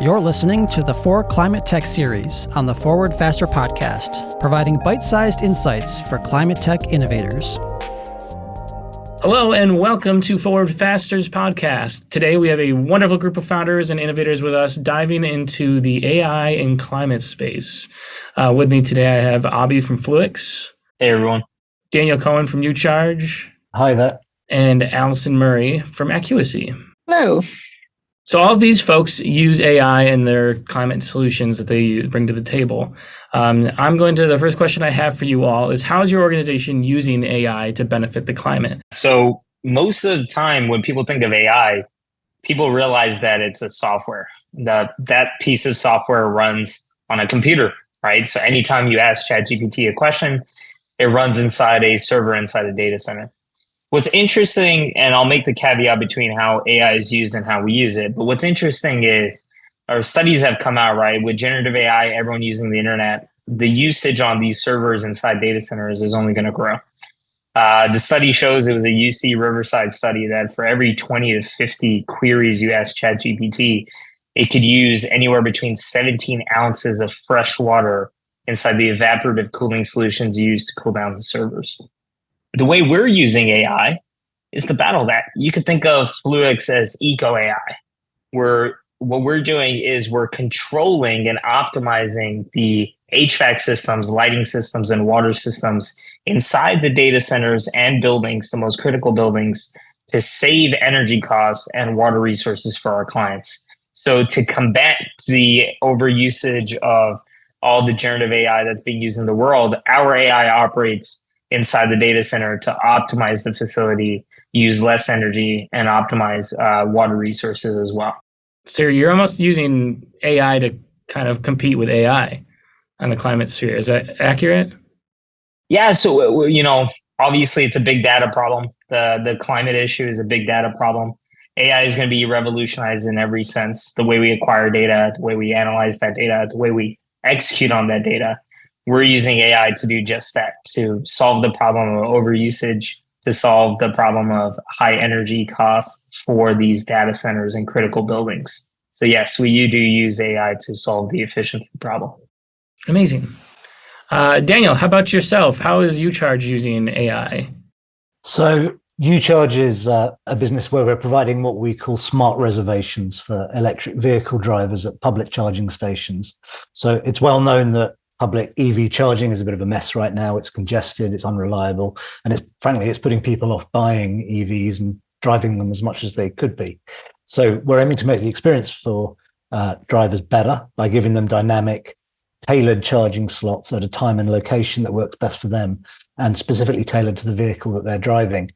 You're listening to the For Climate Tech series on the Forward Faster podcast, providing bite-sized insights for climate tech innovators. Hello and welcome to Forward Faster's podcast. Today we have a wonderful group of founders and innovators with us diving into the AI and climate space. With me today I have Abhi from Fluix. Hey everyone. Daniel Cohen from UCharge. Hi there. And Allison Murray from Acuicy. Hello. So all of these folks use AI in their climate solutions that they bring to the table. The first question I have for you all is, how is your organization using AI to benefit the climate? So most of the time when people think of AI, people realize that it's a software. That piece of software runs on a computer, right? So anytime you ask ChatGPT a question, it runs inside a server inside a data center. What's interesting, and I'll make the caveat between how AI is used and how we use it, but what's interesting is our studies have come out, right? With generative AI, everyone using the internet, the usage on these servers inside data centers is only going to grow. The study shows, it was a UC Riverside study, that for every 20 to 50 queries you ask ChatGPT, it could use anywhere between 17 ounces of fresh water inside the evaporative cooling solutions used to cool down the servers. The way we're using AI is to battle that. You could think of Fluix as eco AI, where what we're doing is we're controlling and optimizing the HVAC systems, lighting systems, and water systems inside the data centers and buildings, the most critical buildings, to save energy costs and water resources for our clients. So to combat the overusage of all the generative AI that's being used in the world, our AI operates inside the data center to optimize the facility, use less energy, and optimize water resources as well. So you're almost using AI to kind of compete with AI on the climate sphere. Is that accurate? Yeah. So, obviously it's a big data problem. The climate issue is a big data problem. AI is going to be revolutionized in every sense. The way we acquire data, the way we analyze that data, the way we execute on that data. We're using AI to do just that, to solve the problem of overusage, to solve the problem of high energy costs for these data centers and critical buildings. So yes, we do use AI to solve the efficiency problem. Amazing. Daniel, how about yourself? How is UCharge using AI? So UCharge is a business where we're providing what we call smart reservations for electric vehicle drivers at public charging stations. So it's well known that public EV charging is a bit of a mess right now. It's congested, it's unreliable, and it's putting people off buying EVs and driving them as much as they could be. So we're aiming to make the experience for drivers better by giving them dynamic, tailored charging slots at a time and location that works best for them, and specifically tailored to the vehicle that they're driving.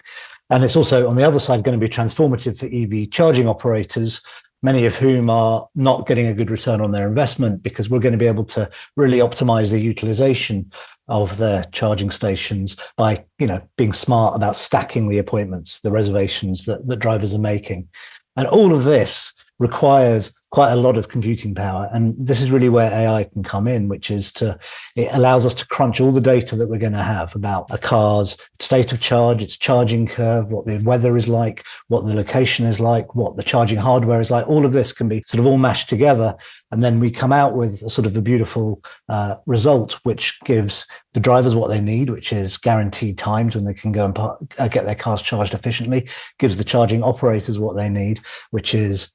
And it's also, on the other side, going to be transformative for EV charging operators, many of whom are not getting a good return on their investment, because we're going to be able to really optimize the utilization of their charging stations by, being smart about stacking the appointments, the reservations that drivers are making. And all of this requires quite a lot of computing power. And this is really where AI can come in, which is it allows us to crunch all the data that we're going to have about a car's state of charge, its charging curve, what the weather is like, what the location is like, what the charging hardware is like. All of this can be sort of all mashed together. And then we come out with a sort of a beautiful result, which gives the drivers what they need, which is guaranteed times when they can go and get their cars charged efficiently, gives the charging operators what they need, which is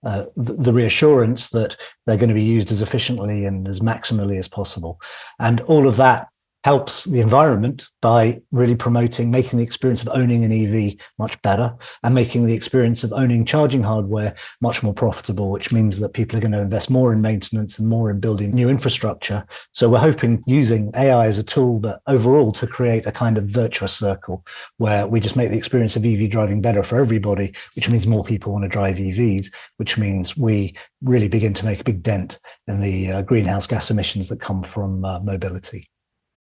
the reassurance that they're going to be used as efficiently and as maximally as possible. And all of that helps the environment by really making the experience of owning an EV much better, and making the experience of owning charging hardware much more profitable, which means that people are going to invest more in maintenance and more in building new infrastructure. So we're hoping, using AI as a tool, but overall to create a kind of virtuous circle where we just make the experience of EV driving better for everybody, which means more people want to drive EVs, which means we really begin to make a big dent in the greenhouse gas emissions that come from mobility.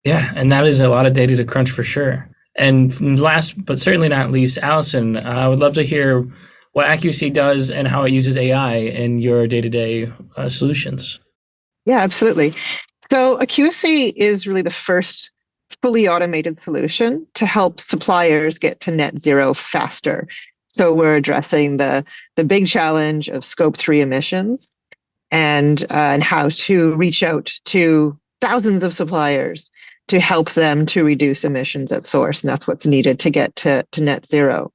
Yeah, and that is a lot of data to crunch for sure. And last, but certainly not least, Allison, I would love to hear what Acuicy does and how it uses AI in your day-to-day solutions. Yeah, absolutely. So Acuicy is really the first fully automated solution to help suppliers get to net zero faster. So we're addressing the big challenge of scope 3 emissions and how to reach out to thousands of suppliers to help them to reduce emissions at source. And that's what's needed to get to net zero.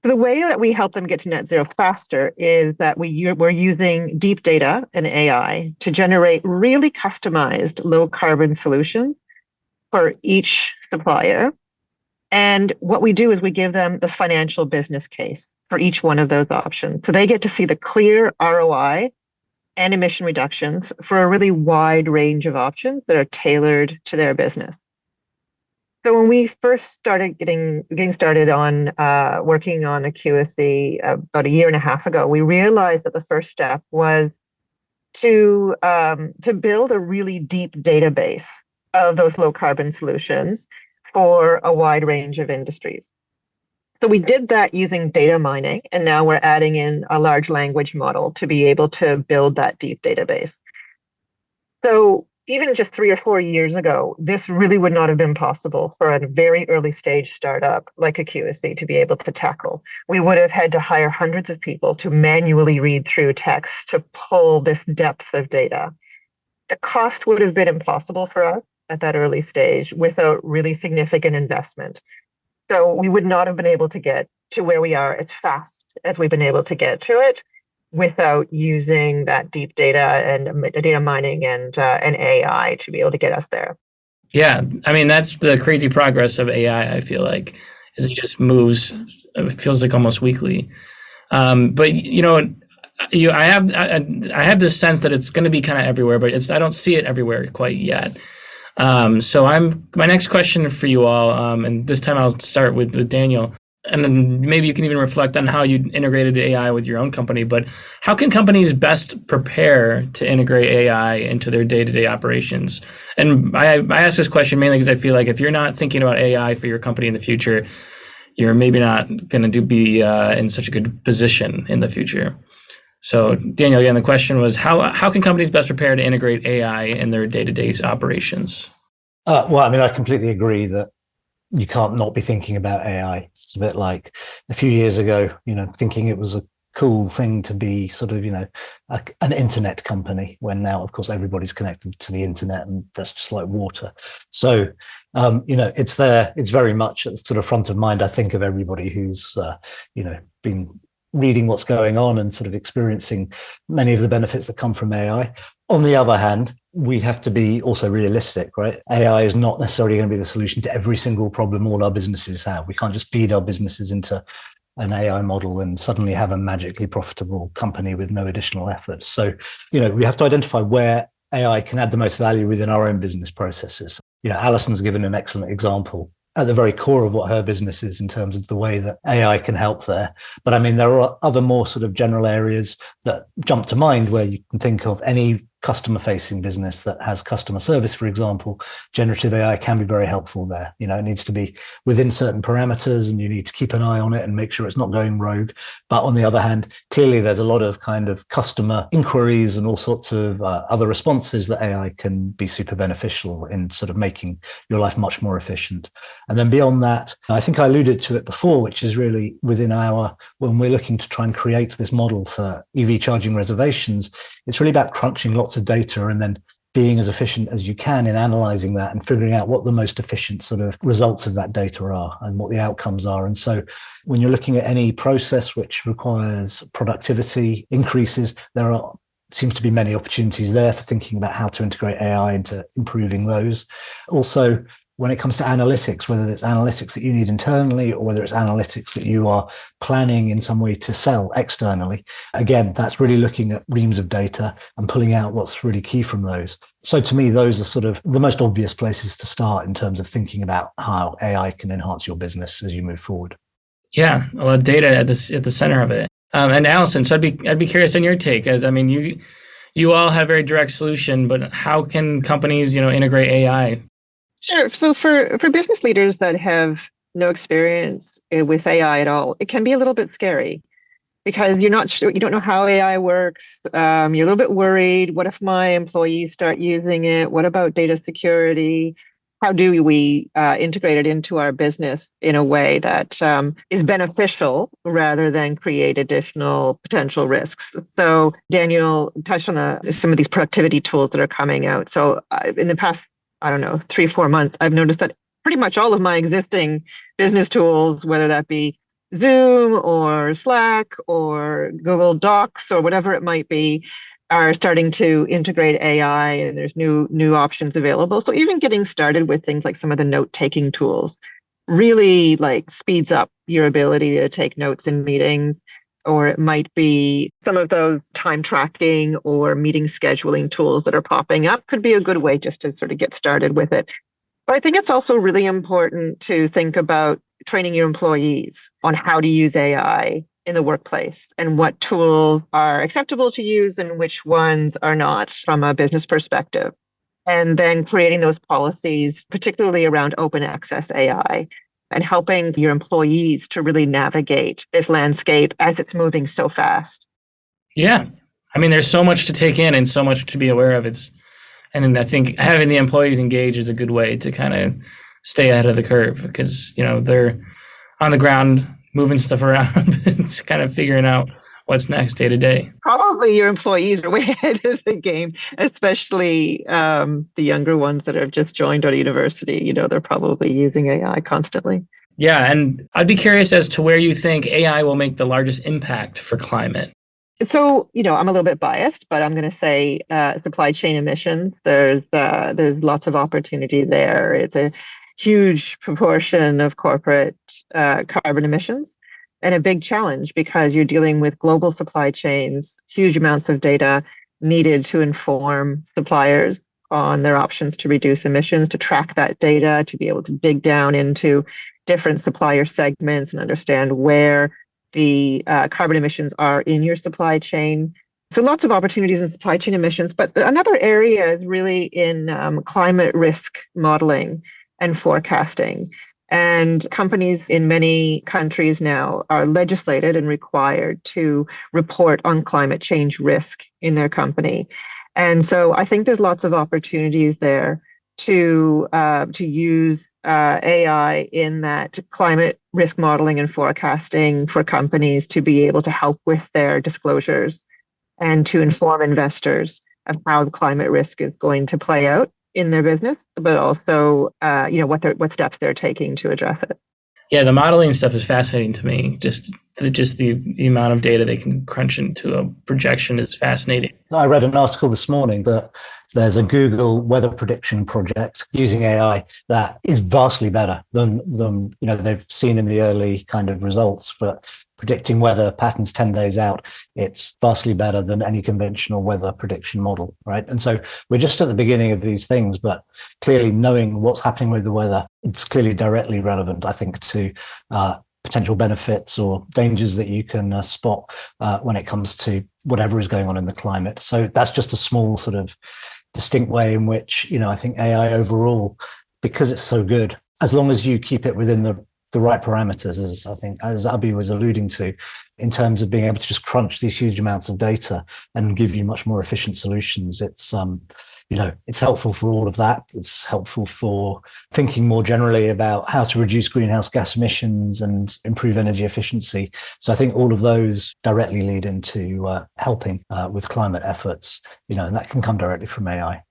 The way that we help them get to net zero faster is that we're using deep data and AI to generate really customized low carbon solutions for each supplier. And what we do is we give them the financial business case for each one of those options. So they get to see the clear ROI and emission reductions for a really wide range of options that are tailored to their business. So when we first started getting started on working on Acuicy about a year and a half ago, we realized that the first step was to build a really deep database of those low carbon solutions for a wide range of industries. So we did that using data mining, and now we're adding in a large language model to be able to build that deep database. So even just 3 or 4 years ago, this really would not have been possible for a very early stage startup like Acuicy to be able to tackle. We would have had to hire hundreds of people to manually read through text to pull this depth of data. The cost would have been impossible for us at that early stage without really significant investment. So we would not have been able to get to where we are as fast as we've been able to get to it without using that deep data and data mining and AI to be able to get us there. Yeah, I mean, that's the crazy progress of AI, I feel like, is it just moves, it feels like almost weekly. But, I have this sense that it's going to be kind of everywhere, but I don't see it everywhere quite yet. So my next question for you all, and this time I'll start with Daniel, and then maybe you can even reflect on how you integrated AI with your own company, but how can companies best prepare to integrate AI into their day-to-day operations? And I ask this question mainly because I feel like if you're not thinking about AI for your company in the future, you're maybe not going to be in such a good position in the future. So Daniel, again, the question was, how can companies best prepare to integrate AI in their day-to-day operations? Well, I mean, I completely agree that you can't not be thinking about AI. It's a bit like a few years ago, thinking it was a cool thing to be sort of, an internet company, when now, of course, everybody's connected to the internet, and that's just like water. So, it's there. It's very much at the sort of front of mind, I think, of everybody who's, been reading what's going on and sort of experiencing many of the benefits that come from AI. On the other hand, we have to be also realistic, right? AI is not necessarily going to be the solution to every single problem all our businesses have. We can't just feed our businesses into an AI model and suddenly have a magically profitable company with no additional effort. So, we have to identify where AI can add the most value within our own business processes. Allison's given an excellent example at the very core of what her business is in terms of the way that AI can help there. But I mean, there are other more sort of general areas that jump to mind where you can think of any customer-facing business that has customer service, for example. Generative AI can be very helpful there. It needs to be within certain parameters, and you need to keep an eye on it and make sure it's not going rogue. But on the other hand, clearly there's a lot of kind of customer inquiries and all sorts of other responses that AI can be super beneficial in sort of making your life much more efficient. And then beyond that, I think I alluded to it before, which is really within when we're looking to try and create this model for EV charging reservations, it's really about crunching lots of data and then being as efficient as you can in analyzing that and figuring out what the most efficient sort of results of that data are and what the outcomes are. And so when you're looking at any process which requires productivity increases, seems to be many opportunities there for thinking about how to integrate AI into improving those. Also, when it comes to analytics, whether it's analytics that you need internally or whether it's analytics that you are planning in some way to sell externally, again, that's really looking at reams of data and pulling out what's really key from those. So to me, those are sort of the most obvious places to start in terms of thinking about how AI can enhance your business as you move forward. Yeah, a lot of data at the center of it. And Allison, so I'd be curious on your take, as I mean, you all have a very direct solution, but how can companies, integrate AI? Sure. So for business leaders that have no experience with AI at all, it can be a little bit scary because you're not sure, you don't know how AI works. You're a little bit worried. What if my employees start using it? What about data security? how do we integrate it into our business in a way that is beneficial rather than create additional potential risks? So Daniel touched on some of these productivity tools that are coming out. So in the past, I don't know, 3-4 months, I've noticed that pretty much all of my existing business tools, whether that be Zoom or Slack or Google Docs or whatever it might be, are starting to integrate AI, and there's new options available. So even getting started with things like some of the note-taking tools really like speeds up your ability to take notes in meetings, or it might be some of those time tracking or meeting scheduling tools that are popping up could be a good way just to sort of get started with it. But I think it's also really important to think about training your employees on how to use AI in the workplace and what tools are acceptable to use and which ones are not from a business perspective. And then creating those policies, particularly around open access AI, and helping your employees to really navigate this landscape as it's moving so fast. Yeah. I mean, there's so much to take in and so much to be aware of. And I think having the employees engaged is a good way to kind of stay ahead of the curve, because, they're on the ground moving stuff around and kind of figuring out what's next day to day. Probably your employees are way ahead of the game, especially the younger ones that have just joined out of university. They're probably using AI constantly. Yeah, and I'd be curious as to where you think AI will make the largest impact for climate. So, I'm a little bit biased, but I'm going to say supply chain emissions. There's lots of opportunity there. It's a huge proportion of corporate carbon emissions, and a big challenge because you're dealing with global supply chains, huge amounts of data needed to inform suppliers on their options to reduce emissions, to track that data, to be able to dig down into different supplier segments and understand where the carbon emissions are in your supply chain. So lots of opportunities in supply chain emissions. But another area is really in climate risk modeling and forecasting. And companies in many countries now are legislated and required to report on climate change risk in their company. And so I think there's lots of opportunities there to use AI in that climate risk modeling and forecasting for companies to be able to help with their disclosures and to inform investors of how the climate risk is going to play out in their business, but also what steps they're taking to address it. Yeah, the modeling stuff is fascinating to me. Just the amount of data they can crunch into a projection is fascinating. I read an article this morning that there's a Google weather prediction project using AI that is vastly better than they've seen in the early kind of results for predicting weather patterns 10 days out. It's vastly better than any conventional weather prediction model, right? And so we're just at the beginning of these things, but clearly knowing what's happening with the weather, it's clearly directly relevant, I think, to potential benefits or dangers that you can spot when it comes to whatever is going on in the climate. So that's just a small sort of distinct way in which, I think AI overall, because it's so good, as long as you keep it within the right parameters, as Abhi was alluding to, in terms of being able to just crunch these huge amounts of data and give you much more efficient solutions. It's it's helpful for all of that. It's helpful for thinking more generally about how to reduce greenhouse gas emissions and improve energy efficiency. So I think all of those directly lead into helping with climate efforts, and that can come directly from AI.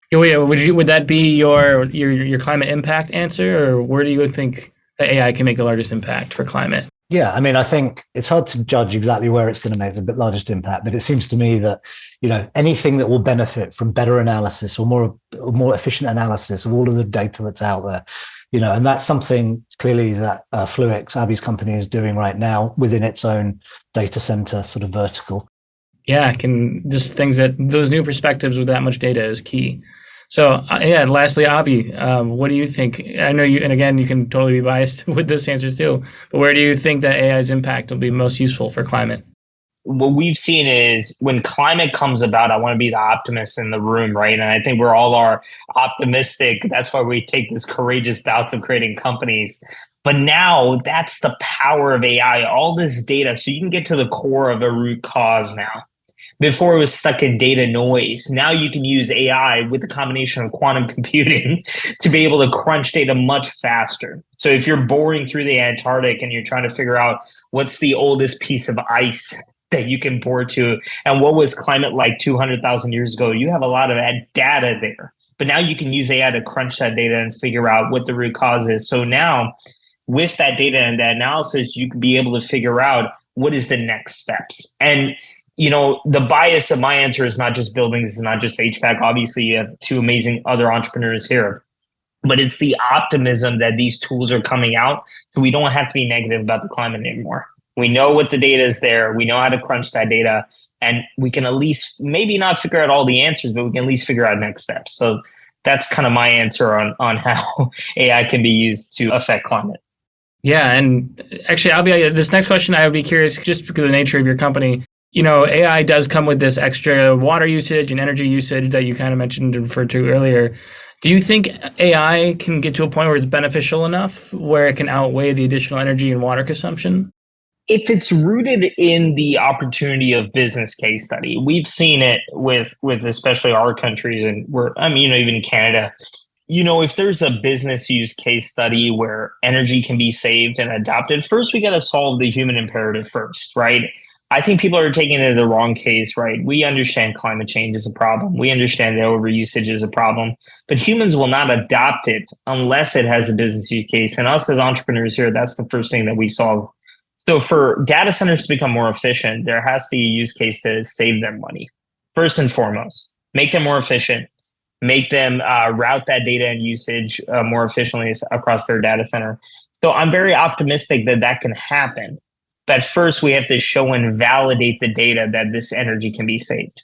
Yeah, would that be your climate impact answer, or where do you think that AI can make the largest impact for climate? Yeah, I mean, I think it's hard to judge exactly where it's going to make the largest impact, but it seems to me that, anything that will benefit from better analysis or more efficient analysis of all of the data that's out there, and that's something clearly that Fluix, Abhi's company, is doing right now within its own data center sort of vertical. Yeah, those new perspectives with that much data is key. So lastly, Abhi, what do you think? I know you, and again, you can totally be biased with this answer too, but where do you think that AI's impact will be most useful for climate? What we've seen is when climate comes about, I want to be the optimist in the room, right? And I think we're all optimistic. That's why we take this courageous bouts of creating companies. But now that's the power of AI, all this data. So you can get to the core of a root cause now. Before it was stuck in data noise. Now you can use AI with a combination of quantum computing to be able to crunch data much faster. So if you're boring through the Antarctic and you're trying to figure out what's the oldest piece of ice that you can bore to and what was climate like 200,000 years ago, you have a lot of that data there. But now you can use AI to crunch that data and figure out what the root cause is. So now with that data and that analysis, you can be able to figure out what is the next steps. And the bias of my answer is not just buildings, it's not just HVAC. Obviously, you have two amazing other entrepreneurs here, but it's the optimism that these tools are coming out. So we don't have to be negative about the climate anymore. We know what the data is there. We know how to crunch that data, and we can at least maybe not figure out all the answers, but we can at least figure out next steps. So that's kind of my answer on how AI can be used to affect climate. Yeah. And actually, this next question, I would be curious, just because of the nature of your company. AI does come with this extra water usage and energy usage that you kind of mentioned and referred to earlier. Do you think AI can get to a point where it's beneficial enough where it can outweigh the additional energy and water consumption? If it's rooted in the opportunity of business case study, we've seen it with especially our countries, and even Canada. If there's a business use case study where energy can be saved and adopted, first we got to solve the human imperative first, right? I think people are taking it the wrong case, right? We understand climate change is a problem. We understand that overusage is a problem, but humans will not adopt it unless it has a business use case. And us as entrepreneurs here, that's the first thing that we solve. So for data centers to become more efficient, there has to be a use case to save them money. First and foremost, make them more efficient, make them route that data and usage more efficiently across their data center. So I'm very optimistic that that can happen. But first, we have to show and validate the data that this energy can be saved.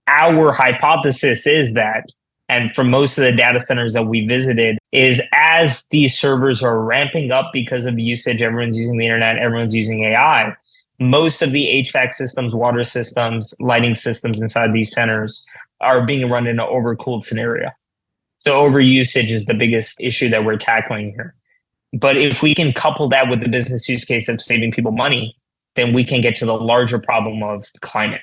Our hypothesis is that, and for most of the data centers that we visited, is as these servers are ramping up because of the usage, everyone's using the internet, everyone's using AI, most of the HVAC systems, water systems, lighting systems inside these centers are being run in an overcooled scenario. So overusage is the biggest issue that we're tackling here. But if we can couple that with the business use case of saving people money, then we can get to the larger problem of climate.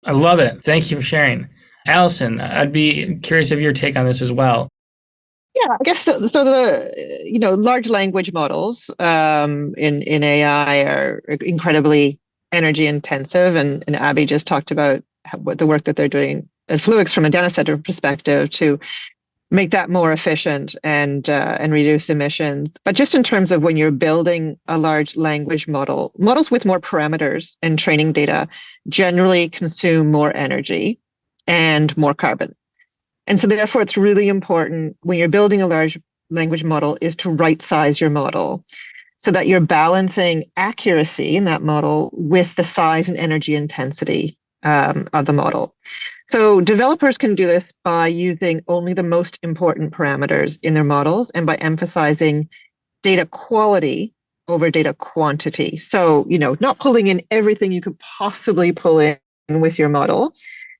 I love it. Thank you for sharing. Allison, I'd be curious of your take on this as well. Yeah, I guess the large language models in AI are incredibly energy intensive, and Abhi just talked about what the work that they're doing at Fluix from a data center perspective to make that more efficient and reduce emissions. But just in terms of when you're building a large language model, models with more parameters and training data generally consume more energy and more carbon. And so therefore, it's really important when you're building a large language model is to right size your model so that you're balancing accuracy in that model with the size and energy intensity of the model. So developers can do this by using only the most important parameters in their models and by emphasizing data quality over data quantity. So, not pulling in everything you could possibly pull in with your model,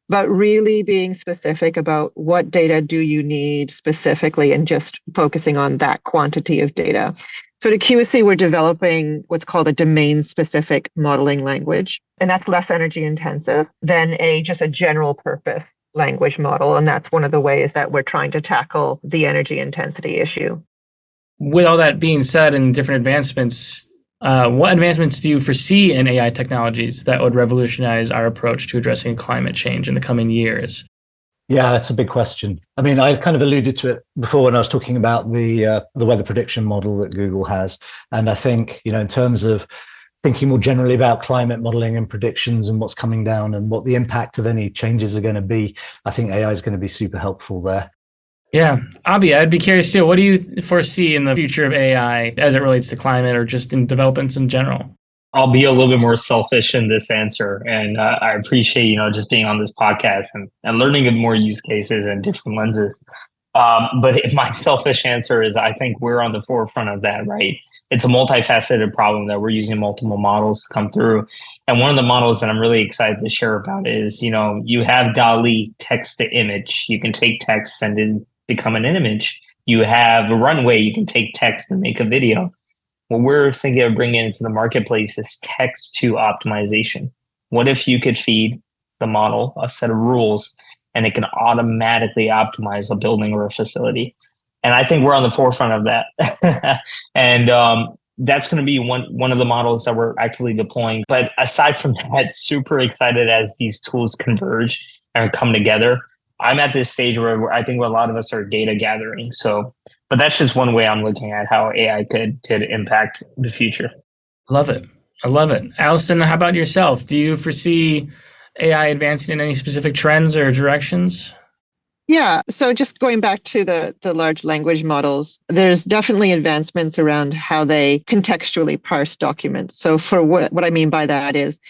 but really being specific about what data do you need specifically and just focusing on that quantity of data. So at Acuicy, we're developing what's called a domain-specific modeling language, and that's less energy intensive than just a general purpose language model. And that's one of the ways that we're trying to tackle the energy intensity issue. With all that being said and different advancements, what advancements do you foresee in AI technologies that would revolutionize our approach to addressing climate change in the coming years? Yeah, that's a big question. I mean, I kind of alluded to it before when I was talking about the weather prediction model that Google has. And I think, in terms of thinking more generally about climate modeling and predictions and what's coming down and what the impact of any changes are going to be, I think AI is going to be super helpful there. Yeah. Abhi, I'd be curious too. What do you foresee in the future of AI as it relates to climate or just in developments in general? I'll be a little bit more selfish in this answer. And I appreciate, just being on this podcast and learning of more use cases and different lenses. But my selfish answer is I think we're on the forefront of that, right? It's a multifaceted problem that we're using multiple models to come through. And one of the models that I'm really excited to share about is, you have DALL-E text to image. You can take text and then become an image. You have a Runway. You can take text and make a video. What we're thinking of bringing into the marketplace is text to optimization. What if you could feed the model a set of rules, and it can automatically optimize a building or a facility. And I think we're on the forefront of that. And that's going to be one of the models that we're actively deploying. But aside from that, super excited as these tools converge and come together. I'm at this stage where I think a lot of us are data gathering. So, but that's just one way I'm looking at how AI could impact the future. Love it. I love it. Allison, how about yourself? Do you foresee AI advancing in any specific trends or directions? Yeah, so just going back to the large language models, there's definitely advancements around how they contextually parse documents. So for what I mean by that is,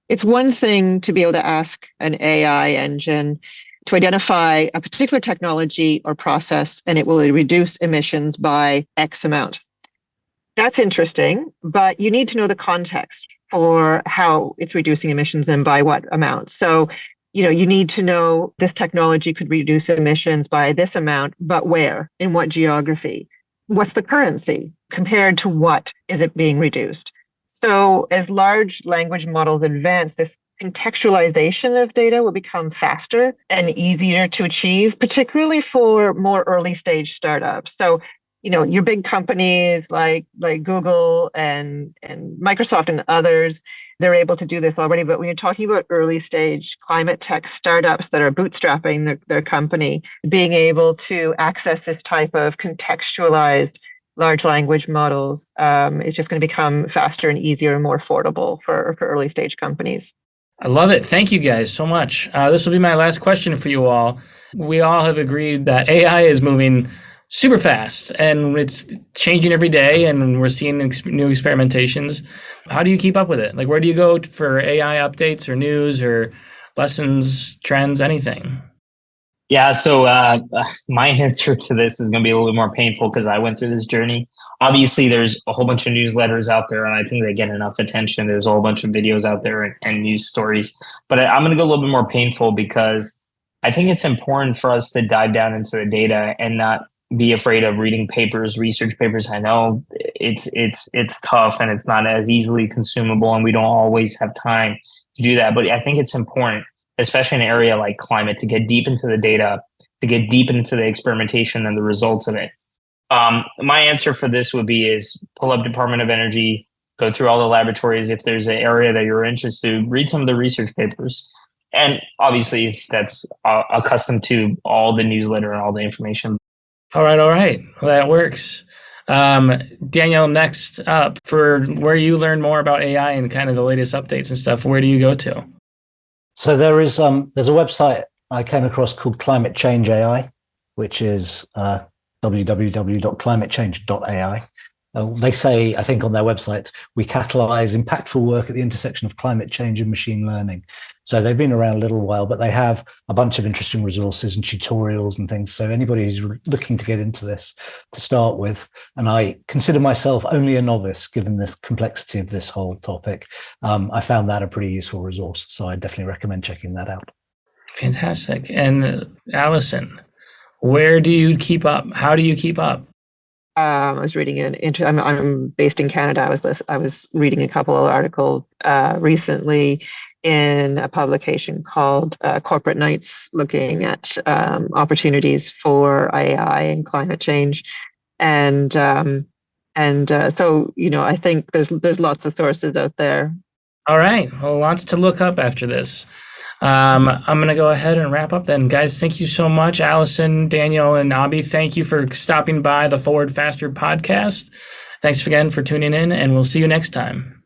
it's one thing to be able to ask an AI engine to identify a particular technology or process, and it will reduce emissions by X amount. That's interesting, but you need to know the context for how it's reducing emissions and by what amount. So, you need to know this technology could reduce emissions by this amount, but where, in what geography? What's the currency compared to what is it being reduced? So as large language models advance, this contextualization of data will become faster and easier to achieve, particularly for more early stage startups. So, your big companies like Google and Microsoft and others, they're able to do this already. But when you're talking about early stage climate tech startups that are bootstrapping their company, being able to access this type of contextualized large language models is just going to become faster and easier and more affordable for early stage companies. I love it. Thank you guys so much. This will be my last question for you all. We all have agreed that AI is moving super fast and it's changing every day, and we're seeing new experimentations. How do you keep up with it? Like, where do you go for AI updates or news or lessons, trends, anything? Yeah, so my answer to this is going to be a little bit more painful because I went through this journey. Obviously, there's a whole bunch of newsletters out there, and I think they get enough attention. There's a whole bunch of videos out there and news stories. But I'm going to go a little bit more painful because I think it's important for us to dive down into the data and not be afraid of reading papers, research papers. I know it's tough and it's not as easily consumable, and we don't always have time to do that. But I think it's important, especially in an area like climate, to get deep into the data, to get deep into the experimentation and the results of it. My answer for this would be is pull up Department of Energy, go through all the laboratories. If there's an area that you're interested in, read some of the research papers. And obviously that's accustomed to all the newsletter and all the information. All right. Well, that works. Daniel, next up, for where you learn more about AI and kind of the latest updates and stuff, where do you go to? So there's a website I came across called Climate Change AI, which is www.climatechange.ai. They say, I think on their website, we catalyze impactful work at the intersection of climate change and machine learning. So they've been around a little while, but they have a bunch of interesting resources and tutorials and things. So anybody who's looking to get into this to start with, and I consider myself only a novice given the complexity of this whole topic, I found that a pretty useful resource. So I definitely recommend checking that out. Fantastic. And Allison, where do you keep up? How do you keep up? I was reading I'm based in Canada. I was reading a couple of articles recently in a publication called Corporate Knights, looking at opportunities for AI and climate change, and so I think there's lots of sources out there. All right, well, lots to look up after this. I'm going to go ahead and wrap up then. Guys, thank you so much. Allison, Daniel, and Abhi, thank you for stopping by the Forward Faster podcast. Thanks again for tuning in, and we'll see you next time.